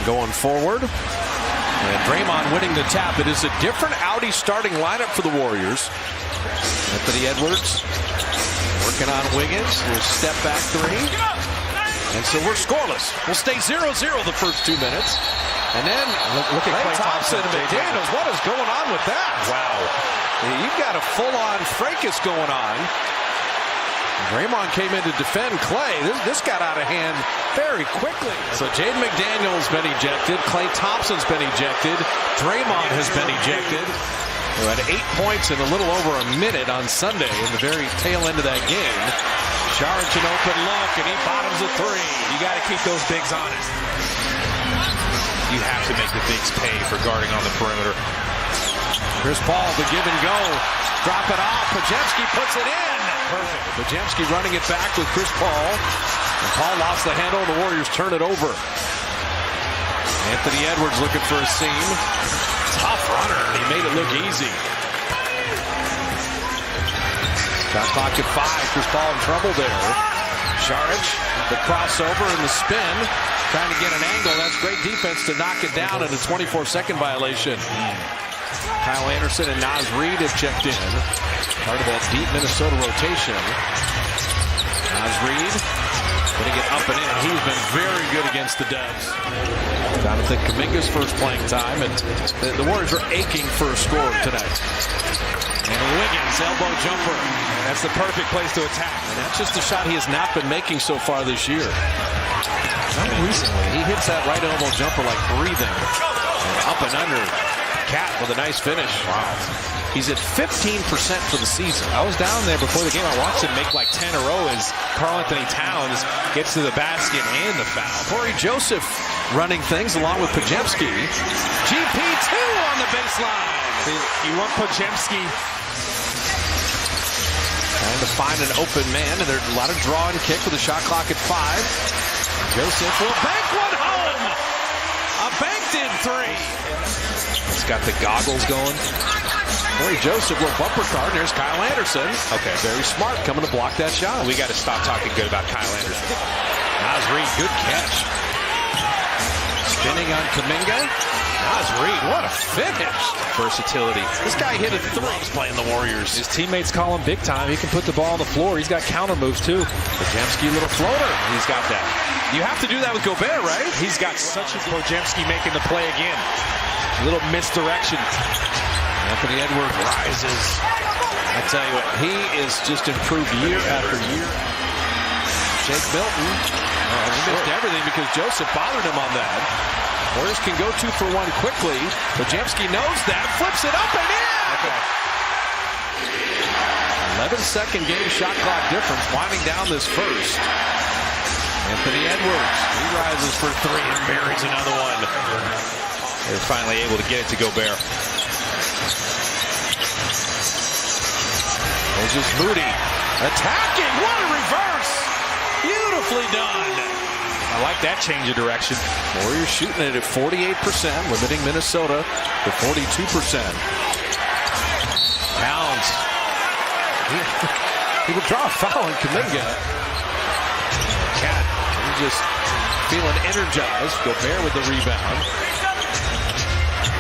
going forward. And Draymond winning the tap. It is a different Audi starting lineup for the Warriors. Anthony Edwards working on Wiggins. Little step back three. And so we're scoreless. We'll stay 0-0 the first 2 minutes. And then look at Klay Thompson and McDaniels. What is going on with that? Wow. You've got a full-on fracas going on. Draymond came in to defend Klay. This got out of hand very quickly. So Jaden McDaniels been ejected. Klay Thompson's been ejected. Draymond has been ejected. Who had 8 points in a little over a minute on Sunday in the very tail end of that game. Saric an open look, and he bottoms a three. You got to keep those bigs honest. You have to make the bigs pay for guarding on the perimeter. Chris Paul, the give and go. Drop it off. Podziemski puts it in. Perfect. Podziemski running it back with Chris Paul. And Paul lost the handle, and the Warriors turn it over. Anthony Edwards looking for a seam. Tough runner. He made it look easy. Shot clock at 5. Chris Paul in trouble there. Saric, the crossover and the spin. Trying to get an angle. That's great defense to knock it down in a 24-second violation. Kyle Anderson and Naz Reid have checked in. Part of that deep Minnesota rotation. Naz Reid putting it up and in. He's been very good against the Dubs. Jonathan Kuminga's first playing time, and the Warriors are aching for a score tonight. And Wiggins, elbow jumper. That's the perfect place to attack. And that's just a shot he has not been making so far this year. Not recently. He hits that right elbow jumper like breathing. And up and under. Cat with a nice finish. Wow. He's at 15% for the season. I was down there before the game. I watched him make like 10 in a row as Karl-Anthony Towns gets to the basket and the foul. Corey Joseph running things along with Podziemski. GP2 on the baseline. You want Podziemski trying to find an open man, and there's a lot of draw and kick with the shot clock at 5. Joseph will bank one home. A banked-in three. He's got the goggles going. Corey Joseph will bumper card. There's Kyle Anderson. Okay. Very smart coming to block that shot. We got to stop talking good about Kyle Anderson. Naz Reid, good catch. Spinning on Kuminga. Naz Reid, what a finish. Versatility. This guy hit a three. He's playing the Warriors. His teammates call him big time. He can put the ball on the floor. He's got counter moves too. Podziemski, little floater. He's got that. You have to do that with Gobert, right? He's got such a Podziemski making the play again. A little misdirection. Anthony Edwards rises. I tell you what, he is just improved year after year. Jake Milton, he missed everything because Joseph bothered him on that. Warriors can go 2 for 1 quickly. Podziemski knows that, flips it up and in. Okay. 11-second game shot clock difference, winding down this first. Anthony Edwards, he rises for 3 and buries another one. They're finally able to get it to Gobert. Moses Moody attacking. What a reverse! Beautifully done. I like that change of direction. Warriors shooting it at 48%, limiting Minnesota to 42%. Towns. He would draw a foul on Kuminga. Cat, he's just feeling energized. Gobert with the rebound.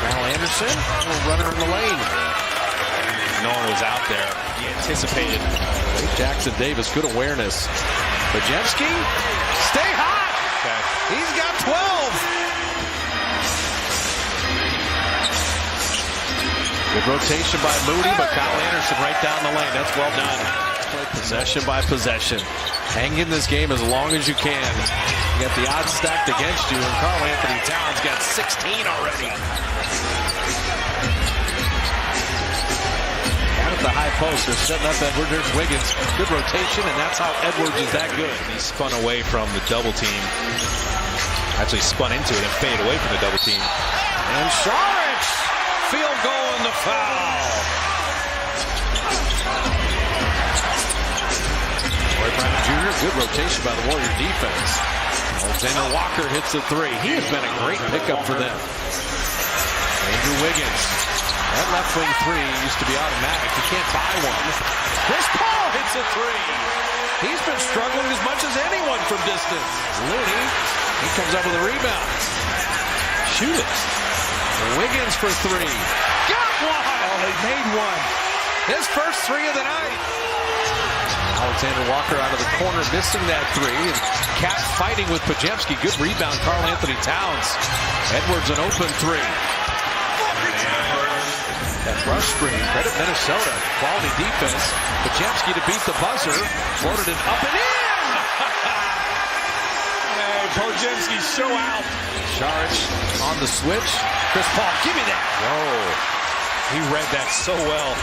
Kyle Anderson, little runner in the lane. No one was out there. He anticipated. Jackson Davis, good awareness. Podziemski, stay hot. Okay. He's got 12. Good rotation by Moody, but Kyle Anderson right down the lane. That's well done. Play possession by possession. Hang in this game as long as you can. You got the odds stacked against you, and Karl-Anthony Towns got 16 already. At the high post, they're setting up Edwards. There's Wiggins. Good rotation, and that's how Edwards is that good. He spun away from the double team. Actually spun into it and faded away from the double team. And Saric, field goal and the foul. Roy Brown Jr., good rotation by the Warrior defense. Alexander Walker hits the 3. He has been a great pickup for them. Andrew Wiggins. That left wing 3 used to be automatic. You can't buy one. Chris Paul hits a 3. He's been struggling as much as anyone from distance. Looney, he comes up with a rebound. shoot it. Wiggins for three. Got one! Oh, he made one. His first three of the night. Alexander Walker out of the corner, missing that three. And Cat fighting with Pajemski. Good rebound, Karl Anthony Towns. Edwards an open three. That rush screen, credit Minnesota. Quality defense. Pajemski to beat the buzzer. Floated it up and in! Hey, Pajemski show out. Saric on the switch. Chris Paul, give me that. Whoa. He read that so well.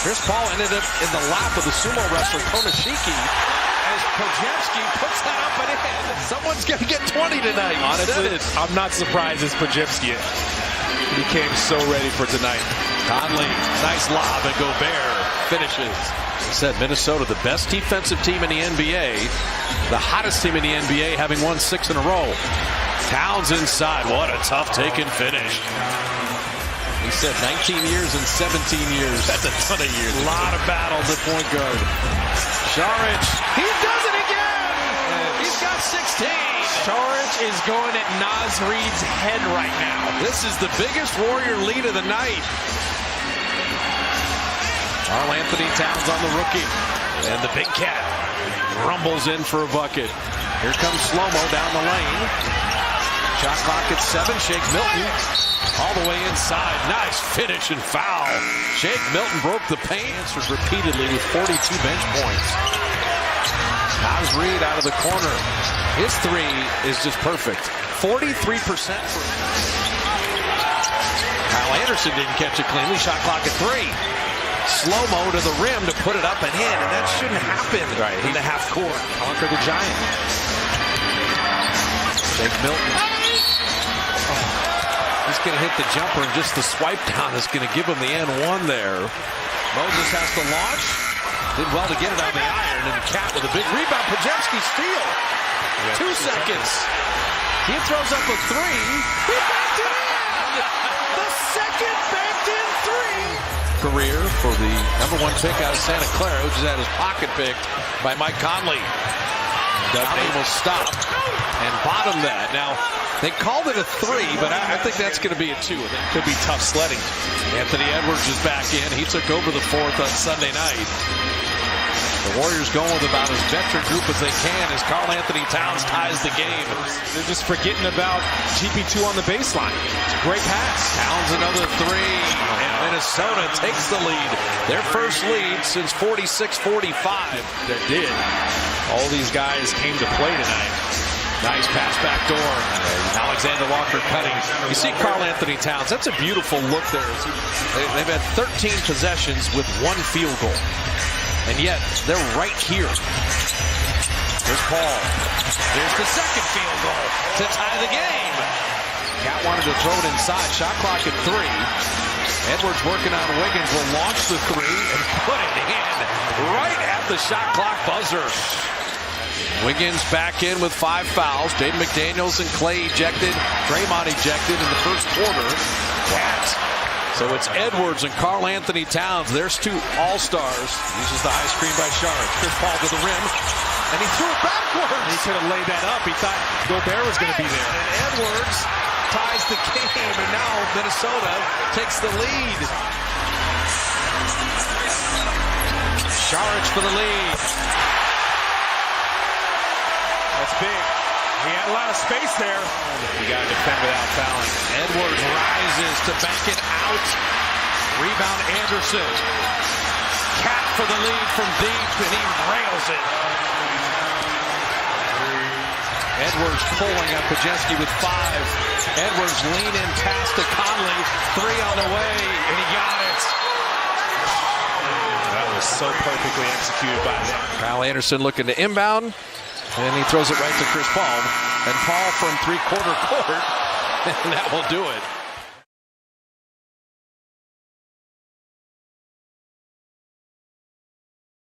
Chris Paul ended up in the lap of the sumo wrestler Konishiki as Pajemski puts that up and in. Someone's going to get 20 tonight. Honestly, I'm not surprised it's Pajemski. He came so ready for tonight. Conley, nice lob, and Gobert finishes. He said Minnesota, the best defensive team in the NBA, the hottest team in the NBA, having won 6 in a row. Towns inside. What a tough take and finish. He said 19 years and 17 years. That's a ton of years. A lot of battles at point guard. Saric, he does it again! He's got 16. Saric is going at Naz Reid's head right now. This is the biggest Warrior lead of the night. Karl Anthony Towns on the rookie. And the big cat rumbles in for a bucket. Here comes slow-mo down the lane. Shot clock at 7. Shake Milton all the way inside. Nice finish and foul. Shake Milton broke the paint. Answers repeatedly with 42 bench points. Naz Reid out of the corner. His three is just perfect. 43% for him. Kyle Anderson didn't catch it cleanly. Shot clock at 3. Slow-mo to the rim to put it up and in, and that shouldn't happen in the half court. Conquer the giant. Shake Milton. He's going to hit the jumper, and just the swipe down is going to give him the N1 there. Moses has to launch. Did well to get it on the iron, and Cat with a big rebound. Pajemski steal. 2 seconds. He throws up a 3. He backed it in! The second banked-in 3. Career for the #1 pick out of Santa Clara, who just had his pocket picked by Mike Conley. Conley will stop and bottom that. Now, they called it a 3, but I think that's going to be a 2. It Could be tough sledding. Anthony Edwards is back in. He took over the 4th on Sunday night. The Warriors going with about as veteran group as they can as Karl Anthony Towns ties the game. They're just forgetting about GP2 on the baseline. It's a great pass. Towns another 3, and Minnesota takes the lead. Their first lead since 46-45. They did. All these guys came to play tonight. Nice pass back door. Alexander Walker cutting. You see Karl Anthony Towns. That's a beautiful look there. They've had 13 possessions with 1 field goal. And yet, they're right here. Here's Paul. There's the second field goal to tie the game. Cat wanted to throw it inside. Shot clock at 3. Edwards working on Wiggins. Will launch the 3 and put it in right at the shot clock buzzer. Wiggins back in with 5 fouls. Jaden McDaniels and Clay ejected. Draymond ejected in the first quarter. So it's Edwards and Karl Anthony Towns. There's 2 all-stars. Uses the high screen by Saric. Chris Paul to the rim. And he threw it backwards. He could have laid that up. He thought Gobert was going to be there. And Edwards ties the game. And now Minnesota takes the lead. Saric for the lead. That's big. He had a lot of space there. You got to defend without fouling. Edwards rises to bank it out. Rebound Anderson. Cat for the lead from deep, and he rails it. Edwards pulling up Pajemski with 5. Edwards lean in pass to Conley. 3 on the way, and he got it. That was so perfectly executed by him. Kyle Anderson looking to inbound. And he throws it right to Chris Paul. And Paul from 3-quarter court. And that will do it.